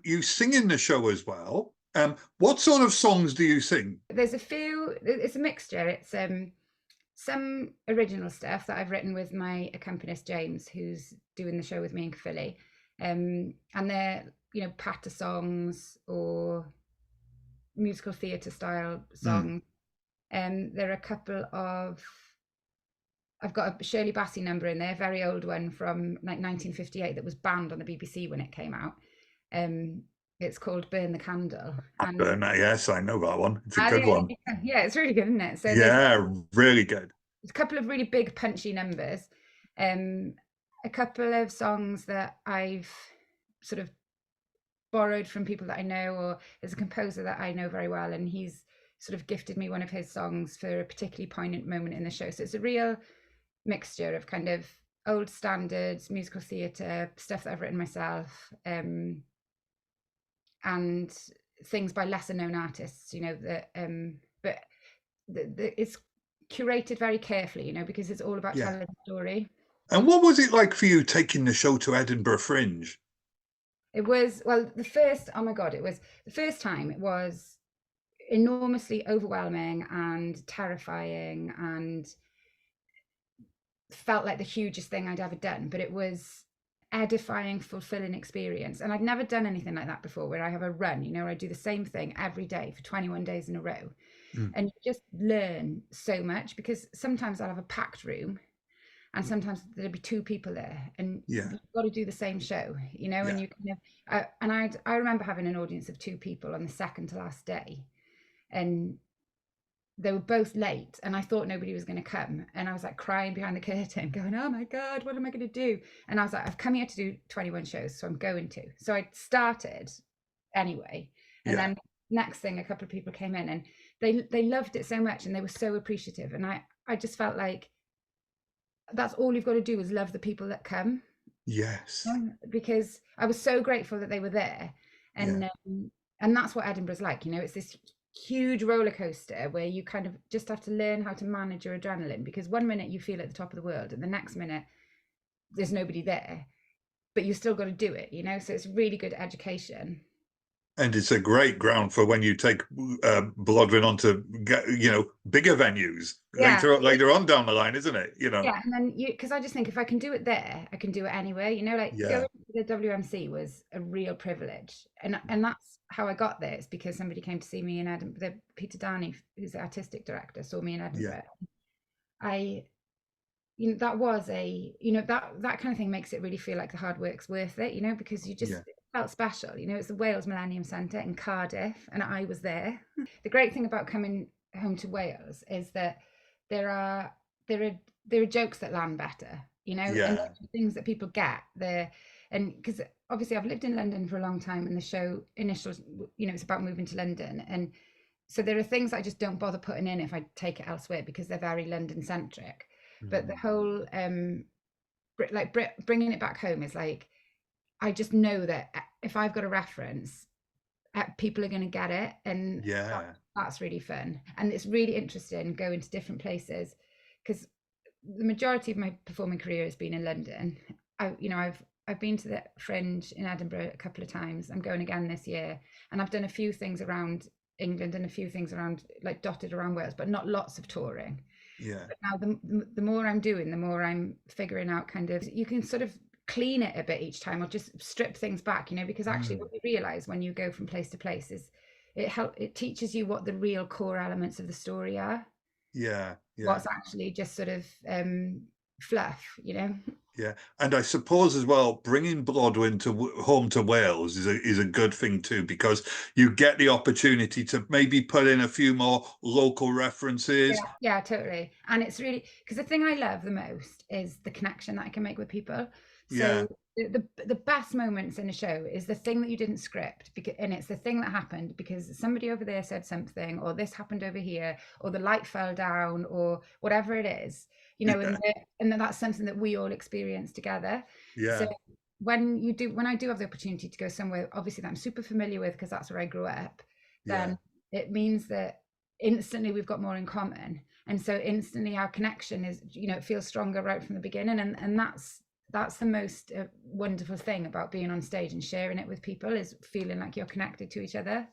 You sing in the show as well. What sort of songs do you sing? There's a few, it's a mixture. It's some original stuff that I've written with my accompanist James, who's doing the show with me in Caerphilly. And they're, patter songs or musical theatre style Mm. songs. There are a couple of, I've got a Shirley Bassey number in there, a very old one from like 1958 that was banned on the BBC when it came out. Um, it's called Burn the Candle. And Yes, I know that one. It's a good one. yeah, it's really good, isn't it? So Yeah, really good. there's a couple of really big punchy numbers. Um, a couple of songs that I've sort of borrowed from people that I know, or there's a composer that I know very well, and he's sort of gifted me one of his songs for a particularly poignant moment in the show. So it's a real mixture of kind of old standards, musical theatre, stuff that I've written myself, and things by lesser known artists, that but it's curated very carefully, because it's all about Yeah. telling a story. And what was it like for you taking the show to Edinburgh Fringe? It was, well, oh my God, it was the first time. It was enormously overwhelming and terrifying and felt like the hugest thing I'd ever done, but it was edifying, fulfilling experience. And I'd never done anything like that before, where I have a run, where I do the same thing every day for 21 days in a row. Mm. And you just learn so much, because sometimes I'll have a packed room and sometimes there'll be two people there, and Yeah. you've got to do the same show, Yeah. and you kind of, I remember having an audience of two people on the second to last day, and they were both late, and I thought nobody was going to come, and I was like crying behind the curtain going, oh my God, what am I going to do? And I was like, I've come here to do 21 shows, so I'm going to. So I started anyway, and Yeah. then next thing, a couple of people came in, and they loved it so much, and they were so appreciative, and I just felt like that's all you've got to do is love the people that come. Yes. Because I was so grateful that they were there, Yeah. and that's what Edinburgh's like. It's this huge roller coaster where you kind of just have to learn how to manage your adrenaline, because one minute you feel at the top of the world, and the next minute there's nobody there, but you still got to do it. So it's really good education. And it's a great ground for when you take Blodwen on to bigger venues Yeah, later on down the line, isn't it? yeah, and then because I just think if I can do it there, I can do it anywhere. Like going Yeah. to the WMC was a real privilege, and that's how I got there. It's because somebody came to see me in Edinburgh. Peter Darney, who's the artistic director, saw me in Yeah. Edinburgh. I, that was that kind of thing makes it really feel like the hard work's worth it. Because you just Yeah. felt special. It's the Wales Millennium Centre in Cardiff, and I was there. The great thing about coming home to Wales is that there are there are there are jokes that land better, and Yeah. things that people get there. And because obviously I've lived in London for a long time, and the show initial, it's about moving to London, and so there are things I just don't bother putting in if I take it elsewhere, because they're very London centric. But the Mm. whole bringing it back home is like, I just know that if I've got a reference, people are going to get it, and Yeah. that's really fun, and it's really interesting going to different places, because the majority of my performing career has been in London. I've been to the Fringe in Edinburgh a couple of times. I'm going again this year, and I've done a few things around England and a few things around, like dotted around Wales, but not lots of touring. Yeah. But now the more I'm doing, the more I'm figuring out kind of, you can sort of clean it a bit each time, or just strip things back, because actually Mm. what you realize when you go from place to place is it teaches you what the real core elements of the story are, Yeah. Yeah. what's actually just sort of fluff. Yeah, and I suppose as well, bringing Blodwen to home to Wales is a good thing too, because you get the opportunity to maybe put in a few more local references. Yeah, totally. And it's really, because the thing I love the most is the connection that I can make with people. Yeah. So the best moments in a show is the thing that you didn't script, because, and it's the thing that happened because somebody over there said something, or this happened over here, or the light fell down, or whatever it is, Yeah. and that's something that we all experience together. So Yeah. when I do have the opportunity to go somewhere, obviously that I'm super familiar with because that's where I grew up, Yeah. then it means that instantly we've got more in common, and so instantly our connection is, it feels stronger right from the beginning, and that's the most wonderful thing about being on stage and sharing it with people, is feeling like you're connected to each other.